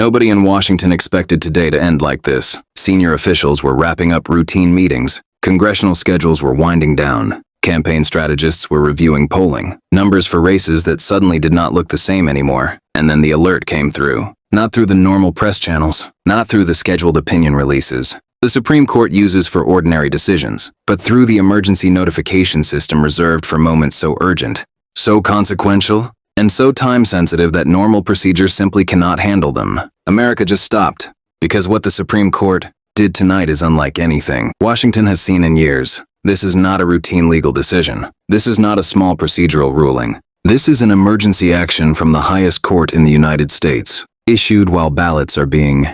Nobody in Washington expected today to end like this. Senior officials were wrapping up routine meetings. Congressional schedules were winding down. Campaign strategists were reviewing polling, numbers for races that suddenly did not look the same anymore. And then the alert came through. Not through the normal press channels, not through the scheduled opinion releases the Supreme Court uses for ordinary decisions, but through the emergency notification system reserved for moments so urgent, so consequential, and so time-sensitive that normal procedures simply cannot handle them. America just stopped, because what the Supreme Court did tonight is unlike anything Washington has seen in years. This is not a routine legal decision. This is not a small procedural ruling. This is an emergency action from the highest court in the United States, issued while ballots are being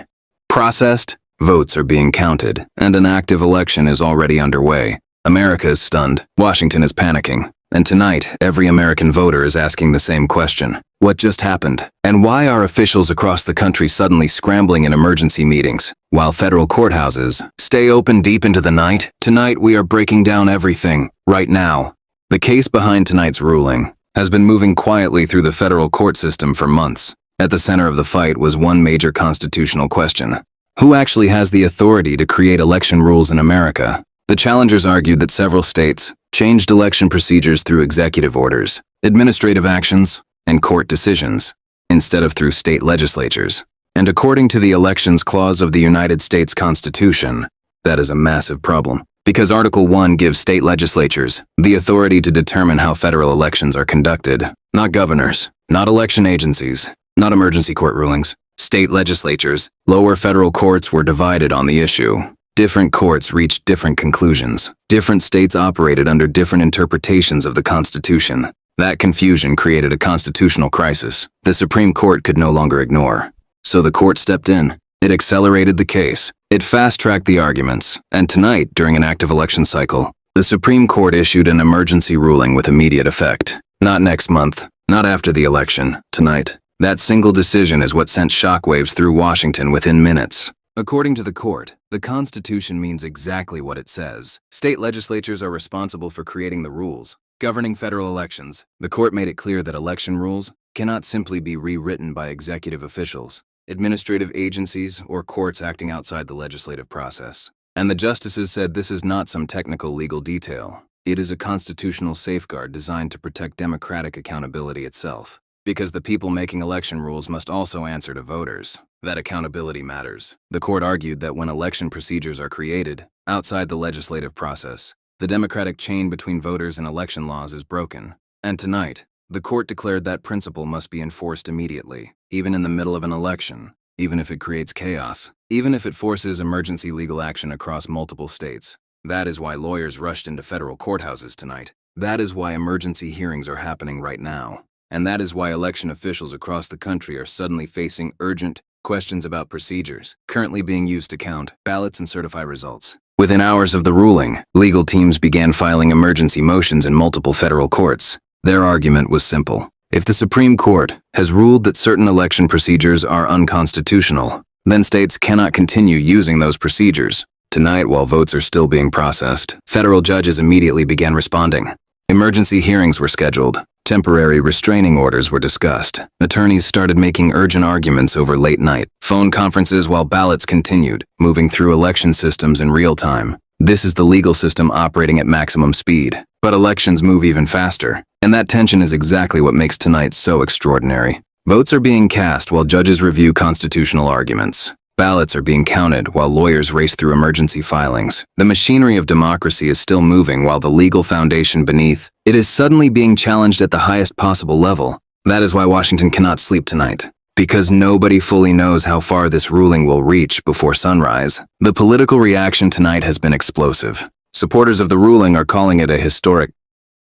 processed, votes are being counted, and an active election is already underway. America is stunned. Washington is panicking. And tonight, every American voter is asking the same question. What just happened? And why are officials across the country suddenly scrambling in emergency meetings, while federal courthouses stay open deep into the night? Tonight, we are breaking down everything, right now. The case behind tonight's ruling has been moving quietly through the federal court system for months. At the center of the fight was one major constitutional question. Who actually has the authority to create election rules in America? The challengers argued that several states changed election procedures through executive orders, administrative actions, and court decisions, instead of through state legislatures. And according to the Elections Clause of the United States Constitution, that is a massive problem, because Article 1 gives state legislatures the authority to determine how federal elections are conducted, not governors, not election agencies, not emergency court rulings. State legislatures, lower federal courts were divided on the issue. Different courts reached different conclusions. Different states operated under different interpretations of the Constitution. That confusion created a constitutional crisis the Supreme Court could no longer ignore. So the court stepped in. It accelerated the case. It fast-tracked the arguments. And tonight, during an active election cycle, the Supreme Court issued an emergency ruling with immediate effect. Not next month, not after the election, tonight. That single decision is what sent shockwaves through Washington within minutes. According to the court, the Constitution means exactly what it says. State legislatures are responsible for creating the rules governing federal elections. The court made it clear that election rules cannot simply be rewritten by executive officials, administrative agencies, or courts acting outside the legislative process. And the justices said this is not some technical legal detail. It is a constitutional safeguard designed to protect democratic accountability itself. Because the people making election rules must also answer to voters. That accountability matters. The court argued that when election procedures are created outside the legislative process, the democratic chain between voters and election laws is broken. And tonight, the court declared that principle must be enforced immediately, even in the middle of an election, even if it creates chaos, even if it forces emergency legal action across multiple states. That is why lawyers rushed into federal courthouses tonight. That is why emergency hearings are happening right now. And that is why election officials across the country are suddenly facing urgent questions about procedures currently being used to count ballots and certify results. Within hours of the ruling, legal teams began filing emergency motions in multiple federal courts. Their argument was simple. If the Supreme Court has ruled that certain election procedures are unconstitutional, then states cannot continue using those procedures. Tonight, while votes are still being processed, federal judges immediately began responding. Emergency hearings were scheduled. Temporary restraining orders were discussed. Attorneys started making urgent arguments over late night phone conferences while ballots continued, moving through election systems in real time. This is the legal system operating at maximum speed. But elections move even faster. And that tension is exactly what makes tonight so extraordinary. Votes are being cast while judges review constitutional arguments. Ballots are being counted while lawyers race through emergency filings. The machinery of democracy is still moving while the legal foundation beneath it is suddenly being challenged at the highest possible level. That is why Washington cannot sleep tonight. Because nobody fully knows how far this ruling will reach before sunrise. The political reaction tonight has been explosive. Supporters of the ruling are calling it a historic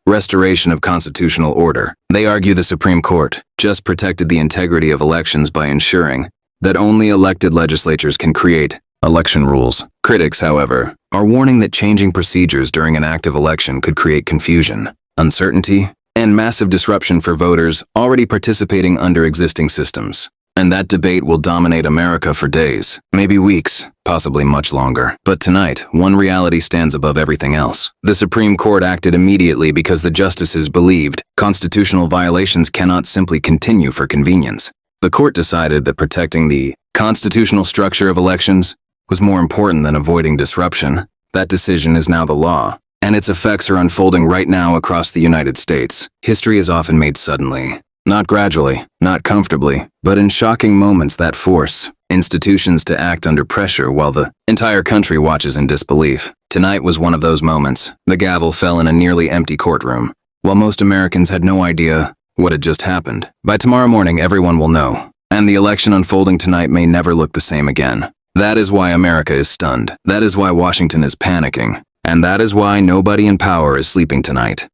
restoration of constitutional order. They argue the Supreme Court just protected the integrity of elections by ensuring that only elected legislatures can create election rules. Critics, however, are warning that changing procedures during an active election could create confusion, uncertainty, and massive disruption for voters already participating under existing systems. And that debate will dominate America for days, maybe weeks, possibly much longer. But tonight, one reality stands above everything else. The Supreme Court acted immediately because the justices believed constitutional violations cannot simply continue for convenience. The court decided that protecting the Constitutional structure of elections was more important than avoiding disruption. That decision is now the law, and its effects are unfolding right now across the United States. History is often made suddenly, not gradually, not comfortably, but in shocking moments that force institutions to act under pressure while the entire country watches in disbelief. Tonight was one of those moments. The gavel fell in a nearly empty courtroom, while most Americans had no idea what had just happened. By tomorrow morning, everyone will know, and the election unfolding tonight may never look the same again. That is why America is stunned. That is why Washington is panicking. And that is why nobody in power is sleeping tonight.